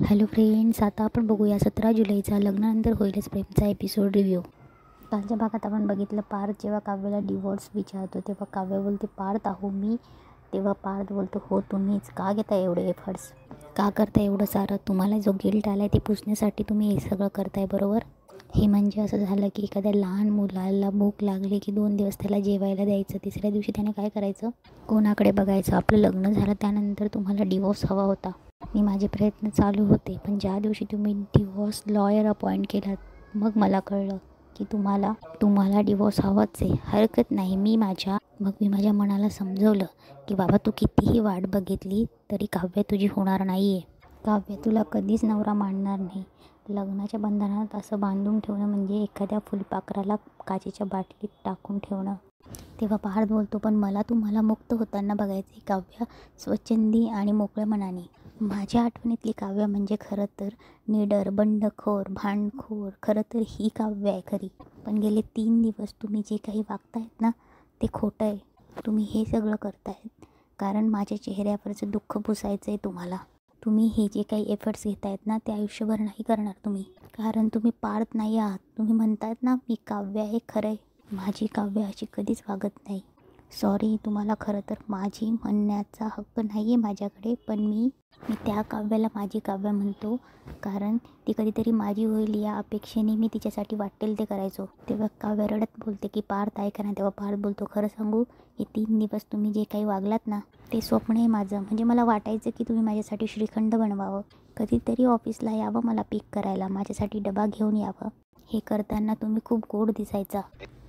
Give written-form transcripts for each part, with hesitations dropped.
Hello friends, आता आपण बघूया 17 जुलैचा लग्नानंतर होईलच प्रेमचा एपिसोड रिव्ह्यू. कालच्या भागात आपण बघितलं पार्थ जेव्हा काव्याला डिवोर्स विचारतो तेव्हा काव्य बोलते पार्थ आहो मी. तेव्हा पार्थ बोलतो हो तुम्हीच. का घेताय एवढे एफर्ट्स, का करताय एवढं सारं? तुम्हाला जो गिल्ट आला आहे ते पुसण्यासाठी तुम्ही हे सगळं करताय बरोबर. हे म्हणजे असं झालं की एखाद्या लहान मुलाला भूक लागली की 2 दिवस त्याला जेवायला द्यायचं, तिसऱ्या दिवशी त्याने काय करायचं, कोणाकडे बघायचं. आपलं लग्न झालं त्यानंतर तुम्हाला डिवोर्स हवा होता. मी माझे प्रयत्न चालू होते, पण ज्या दिवशी तुम्ही डिवोर्स लॉयर अपॉइंट केलात मग मला कळलं की तुम्हाला डिवोर्स हवाच आहे. हरकत नाही. मी माझ्या मनाला समजवलं की बाबा तू कितीही वाट बघितली तरी काव्य तुझी होणार नाही आहे. काव्य तुला कधीच नवरा मानणार नाही. लग्नाच्या बंधनात असं बांधून ठेवणं म्हणजे एखाद्या फुलपाखराला काचेच्या बाटलीत टाकून ठेवणं. तेव्हा पार्थ बोलतो पण मला तुम्हाला मुक्त होताना बघायचे. काव्य स्वच्छंदी आणि मोकळ्या मनाने. माझ्या आठवणीतली काव्य म्हणजे खरं तर निडर, बंडखोर, भांडखोर. खरं तर ही काव्य आहे खरी. पण गेले 3 दिवस तुम्ही जे काही वागतायत ना ते खोटं आहे. तुम्ही हे सगळं करतायत कारण माझ्या चेहऱ्यावरचं दुःख पुसायचं आहे तुम्हाला. तुम्ही हे जे काही एफर्ट्स घेतायत ना ते आयुष्यभर नाही करणार तुम्ही, कारण तुम्ही पार्थ नाही आहात. तुम्ही म्हणतायत ना मी काव्य आहे, खरं आहे. माझी काव्य अशी कधीच वागत नाही. सॉरी, तुम्हाला खरं तर माझी म्हणण्याचा हक्क नाही आहे माझ्याकडे, पण मी त्या काव्याला माझी काव्य म्हणतो कारण ती कधीतरी माझी होईल या अपेक्षेने मी तिच्यासाठी वाटेल ते करायचो. तेव्हा काव्य रडत बोलते की पार्थ ऐका ना. तेव्हा पार्थ बोलतो खरं सांगू, हे 3 दिवस तुम्ही जे काही वागलात ना ते स्वप्न आहे माझं. म्हणजे मला वाटायचं की तुम्ही माझ्यासाठी श्रीखंड बनवावं, कधीतरी ऑफिसला यावं, मला पिक करायला, माझ्यासाठी डबा घेऊन यावं. हे करताना तुम्ही खूप गोड दिसायचा.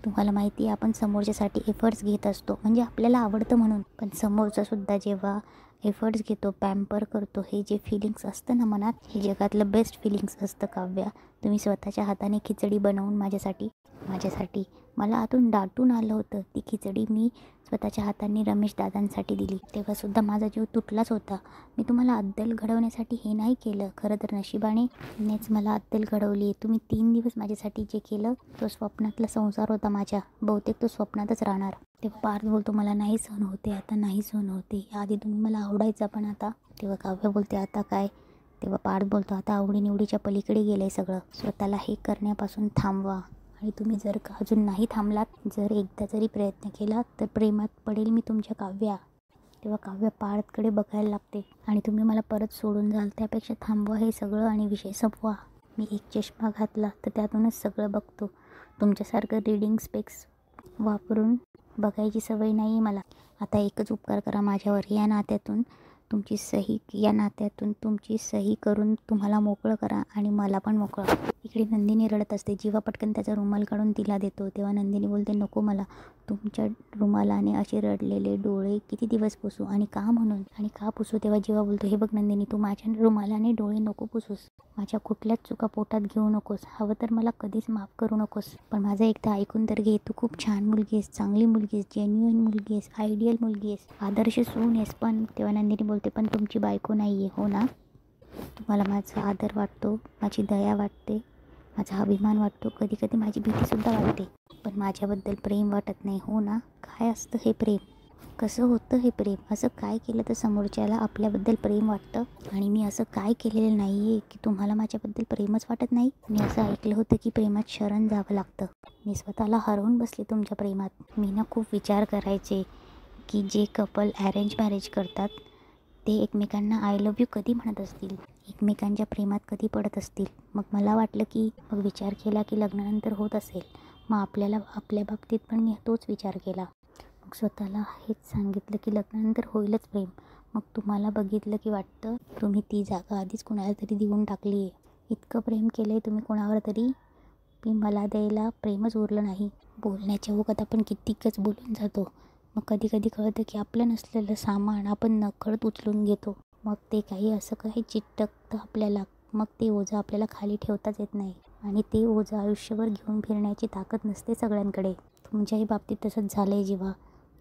तुम्हाला माहिती आहे आपण समोरच्यासाठी एफर्ट्स घेत असतो म्हणजे आपल्याला आवडतं म्हणून, पण समोरचासुद्धा जेव्हा एफर्ट्स घेतो, पॅम्पर करतो, हे जे फिलिंग्स असतं ना मनात, हे जगातलं बेस्ट फिलिंग्स असतं काव्या. तुम्ही स्वतःच्या हाताने खिचडी बनवून माझ्यासाठी मला आतून दाटून आलं होतं. ती खिचडी मी स्वतःच्या हातांनी रमेश दादांसाठी दिली. तेव्हासुद्धा माझा जीव तुटलाच होता. मी तुम्हाला अद्दल घडवण्यासाठी हे नाही केलं. खरं तर नशिबानेच मला अद्दल घडवली. तुम्ही 3 दिवस माझ्यासाठी जे केलं तो स्वप्नातला संसार होता माझ्या. बहुतेक तो स्वप्नातच राहणार. तेव्हा पार्थ बोलतो मला नाही सहन होते, आता नाही सहन होते. आधी तुम्ही मला आवडायचा पण आता. तेव्हा काव्य बोलते आता काय. तेव्हा पार्थ बोलतो आता आवडीनिवडीच्या पलीकडे गेलं आहे सगळं. स्वतःला हे करण्यापासून थांबवा. आणि तुम्ही जर का अजून नाही थांबलात, जर एकदा जरी प्रयत्न केला तर प्रेमात पडेल मी तुमच्या काव्या. तेव्हा काव्य पार्थकडे बघायला लागते आणि तुम्ही मला परत सोडून जाल, त्यापेक्षा थांबवा हे सगळं आणि विषय संपवा. मी एक चष्मा घातला तर त्यातूनच सगळं बघतो. तुमच्यासारखं रीडिंग स्पेक्स वापरून बघायची सवय नाही आहे मला. आता एकच उपकार करा माझ्यावर, या नात्यातून तुमची सही करून तुम्हाला मोकळं करा आणि मला पण मोकळं. इकडे नंदिनी रडत असते. जीवा पटकन त्याचा रुमाल काढून तिला देतो. तेव्हा नंदिनी बोलते नको, मला तुमच्या रुमालाने असे रडलेले डोळे किती दिवस पुसू आणि का म्हणून आणि का पुसू. तेव्हा जीवा बोलतो हे बघ नंदिनी, तू माझ्या रुमालाने डोळे नको पुसूस. माझ्या कुठल्याच चुका पोटात घेऊ नकोस. हवं तर मला कधीच माफ करू नकोस. पण माझं एकदा ऐकून तर घे. तू खूप छान मुलगी आहेस, चांगली मुलगी आहेस, जेन्युइन मुलगी आहेस, आयडियल मुलगी आहेस, आदर्श सून आहेस. पण तेव्हा नंदिनी बोलते पण तुमची बायको नाही आहे हो ना. तुम्हाला माझा आदर वाटतो, माझी दया वाटते, माझा अभिमान वाटतो, कधी कधी माझी भीतीसुद्धा वाटते, पण माझ्याबद्दल प्रेम वाटत नाही हो ना. काय असतं हे प्रेम, कसं होतं हे प्रेम. असं काय केलं तर समोरच्याला आपल्याबद्दल प्रेम वाटतं. आणि मी असं काय केलेलं नाही आहे की तुम्हाला माझ्याबद्दल प्रेमच वाटत नाही. मी असं ऐकलं होतं की प्रेमात शरण जावं लागतं. मी स्वतःला हरवून बसले तुमच्या प्रेमात. मी ना खूप विचार करायचे की जे कपल अरेंज मॅरेज करतात ते एकमेकांना आय लव्ह यू कधी म्हणत असतील, एकमेकांच्या प्रेमात कधी पडत असतील. मग विचार केला की लग्नानंतर होत असेल, मग आपल्या बाबतीत पण मी तोच विचार केला. मग स्वतःला हेच सांगितलं की लग्नानंतर होईलच प्रेम. मग तुम्हाला बघितलं की वाटतं तुम्ही ती जागा आधीच कुणाला तरी देऊन टाकली आहे. इतकं प्रेम केलं आहे तुम्ही कोणावर तरी, की मला द्यायला प्रेमच उरलं नाही. बोलण्याच्या ओघात आपण कितीकच बोलून जातो. मग कधी कधी कळतं की आपलं नसलेलं सामान आपण नकळत उचलून घेतो. मग ते असं काही चिकटतं आपल्याला. मग ते ओझं आपल्याला खाली ठेवताच येत नाही आणि ते ओझं आयुष्यभर घेऊन फिरण्याची ताकद नसते सगळ्यांकडे. तुमच्याही बाबतीत तसंच झालं आहे. जेव्हा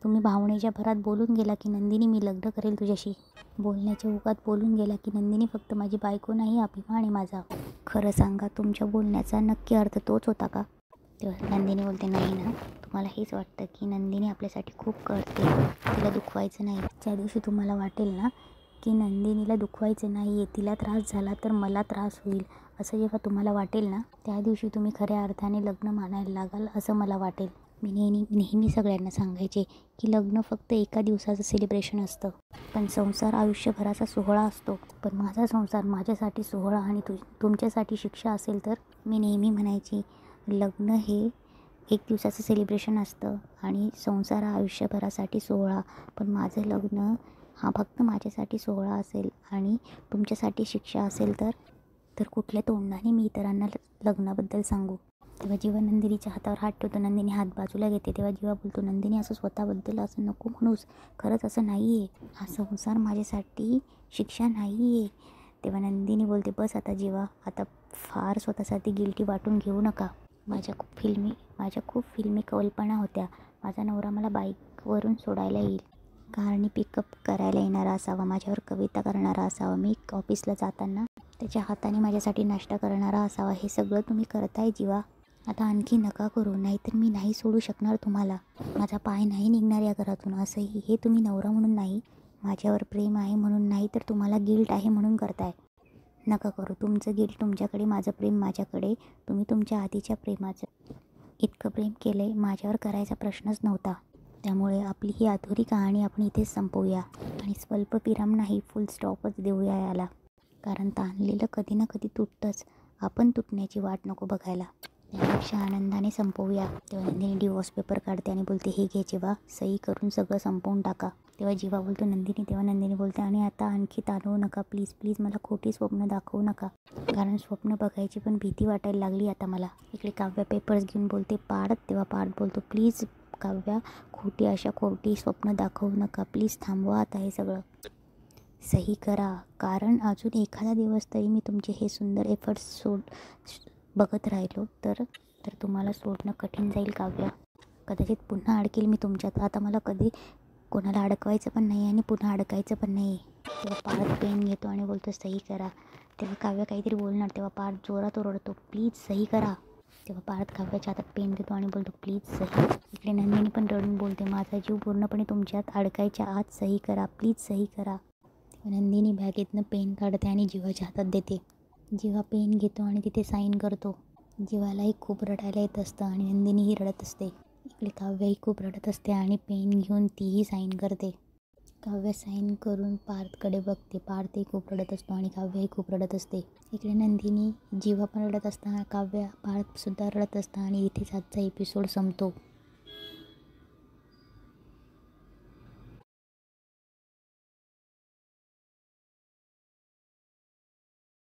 तुम्ही भावनेच्या भरात बोलून गेला की नंदिनी मी लग्न करेल तुझ्याशी, बोलण्याच्या ओघात बोलून गेला की नंदिनी फक्त माझी बायको नाही, अभिमान आहे माझा. खरं सांगा तुमच्या बोलण्याचा नक्की अर्थ तोच होता का. तेव्हा नंदिनी बोलते नाही ना, तुम्हाला हेच वाटतं की नंदिनी आपल्यासाठी खूप करते, तिला दुखवायचं नाही. ज्या दिवशी तुम्हाला वाटेल ना की नंदिनीला दुखवायचं नाही आहे, तिला त्रास झाला तर मला त्रास होईल असं जेव्हा तुम्हाला वाटेल ना, त्या दिवशी तुम्ही खऱ्या अर्थाने लग्न मानायला लागाल असं मला वाटेल. मी नेहमी सगळ्यांना सांगायचे की लग्न फक्त एका दिवसाचं सेलिब्रेशन असतं, पण संसार आयुष्यभराचा सोहळा असतो. पण माझा संसार माझ्यासाठी सोहळा आणि तुमच्यासाठी शिक्षा असेल तर? मी नेहमी म्हणायची लग्न हे एक दिवसाचं सेलिब्रेशन असतं आणि संसार हा आयुष्यभरासाठी सोहळा. पण माझं लग्न हा फक्त माझ्यासाठी सोहळा असेल आणि तुमच्यासाठी शिक्षा असेल तर कुठल्या तोंडाने मी इतरांना लग्नाबद्दल सांगू? तेव्हा जेव्हा नंदिनीच्या हातावर हात ठेवतो, नंदिनी हात बाजूला घेते, तेव्हा जेव्हा बोलतो नंदिनी असं स्वतःबद्दल असं नको म्हणूस, खरंच असं नाही आहे, हा संसार माझ्यासाठी शिक्षा नाही आहे. तेव्हा नंदिनी बोलते बस आता जेव्हा, आता फार स्वतःसाठी गिल्टी वाटून घेऊ नका. माझ्या खूप फिल्मी कल्पना होत्या. माझा नवरा मला बाईकवरून सोडायला येईल, कारने पिकअप करायला येणारा असावा, माझ्यावर कविता करणारा असावा, मी ऑफिसला जाताना त्याच्या हाताने माझ्यासाठी नाश्ता करणारा असावा. हे सगळं तुम्ही करताय जीवा, आता आणखी नका करू, नाहीतर मी नाही सोडू शकणार तुम्हाला. माझा पाय नाही निघणार या घरातून. असंही हे तुम्ही नवरा म्हणून नाही, माझ्यावर प्रेम आहे म्हणून नाही, तर तुम्हाला गिल्ट आहे म्हणून करताय. नका करू. तुमचं गिल्ट तुमच्याकडे, माझं प्रेम माझ्याकडे. तुम्ही तुमच्या आधीच्या प्रेमाचं इतकं प्रेम केलं आहे, माझ्यावर करायचा प्रश्नच नव्हता. त्यामुळे आपली ही अधुरी कहाणी आपण इथेच संपवूया आणि स्वल्पविराम नाही, फुल स्टॉपच देऊया याला. कारण ताणलेलं कधी ना कधी तुटतंच, आपण तुटण्याची वाट नको बघायला. त्यापेक्षा आनंदाने संपवूया. तेव्हा नंदिनी डिवोर्स पेपर काढते आणि बोलते हे घे जेव्हा, सही करून सगळं संपवून टाका. तेव्हा जेव्हा बोलतो नंदिनी, तेव्हा नंदिनी बोलते आणि आता आणखी ताणवू नका प्लीज प्लीज, मला खोटी स्वप्न दाखवू नका, कारण स्वप्न बघायची पण भीती वाटायला लागली आता मला. इकडे काव्या पेपर्स घेऊन बोलते पार्थ, तेव्हा पार्थ बोलतो प्लीज काव्या, खोटी स्वप्न दाखवू नका, प्लीज थांबवा आता हे सगळं, सही करा, कारण अजून एखादा दिवस तरी मी तुमचे हे सुंदर एफर्ट्स बघत राहिलो तर तुम्हाला सोडणं कठीण जाईल काव्या. कदाचित पुन्हा अडकेल मी तुमच्यात. आता मला कधी कोणाला अडकवायचं पण नाही आणि पुन्हा अडकायचं पण नाही. तेव्हा पार्थ पेन घेतो आणि बोलतो सही करा. तेव्हा काव्या काहीतरी बोलणार, तेव्हा पार्थ जोरात ओरडतो प्लीज सही करा. तेव्हा पार्थ काव्याच्या हातात पेन देतो आणि बोलतो प्लीज सही. इकडे नंदिनी पण रडून बोलते माझा जीव पूर्णपणे तुमच्यात अडकायच्या आत सही करा, प्लीज सही करा. तेव्हा नंदिनी बॅगेतनं पेन काढते आणि जीवाच्या हातात देते. जीवा पेन घेतो आणि तिथे साईन करतो. जीवालाही खूप रडायला येत असतं आणि नंदिनीही रडत असते. इकडे काव्याही खूप रडत असते आणि पेन घेऊन तीही साईन करते. काव्या साईन करून पार्थकडे बघते. पार्थही खूप रडत असतो आणि काव्याही खूप रडत असते. इकडे नंदिनी, जीवा पण रडत असताना काव्या, पार्थसुद्धा रडत असतं आणि इथेच आजचा एपिसोड संपतो.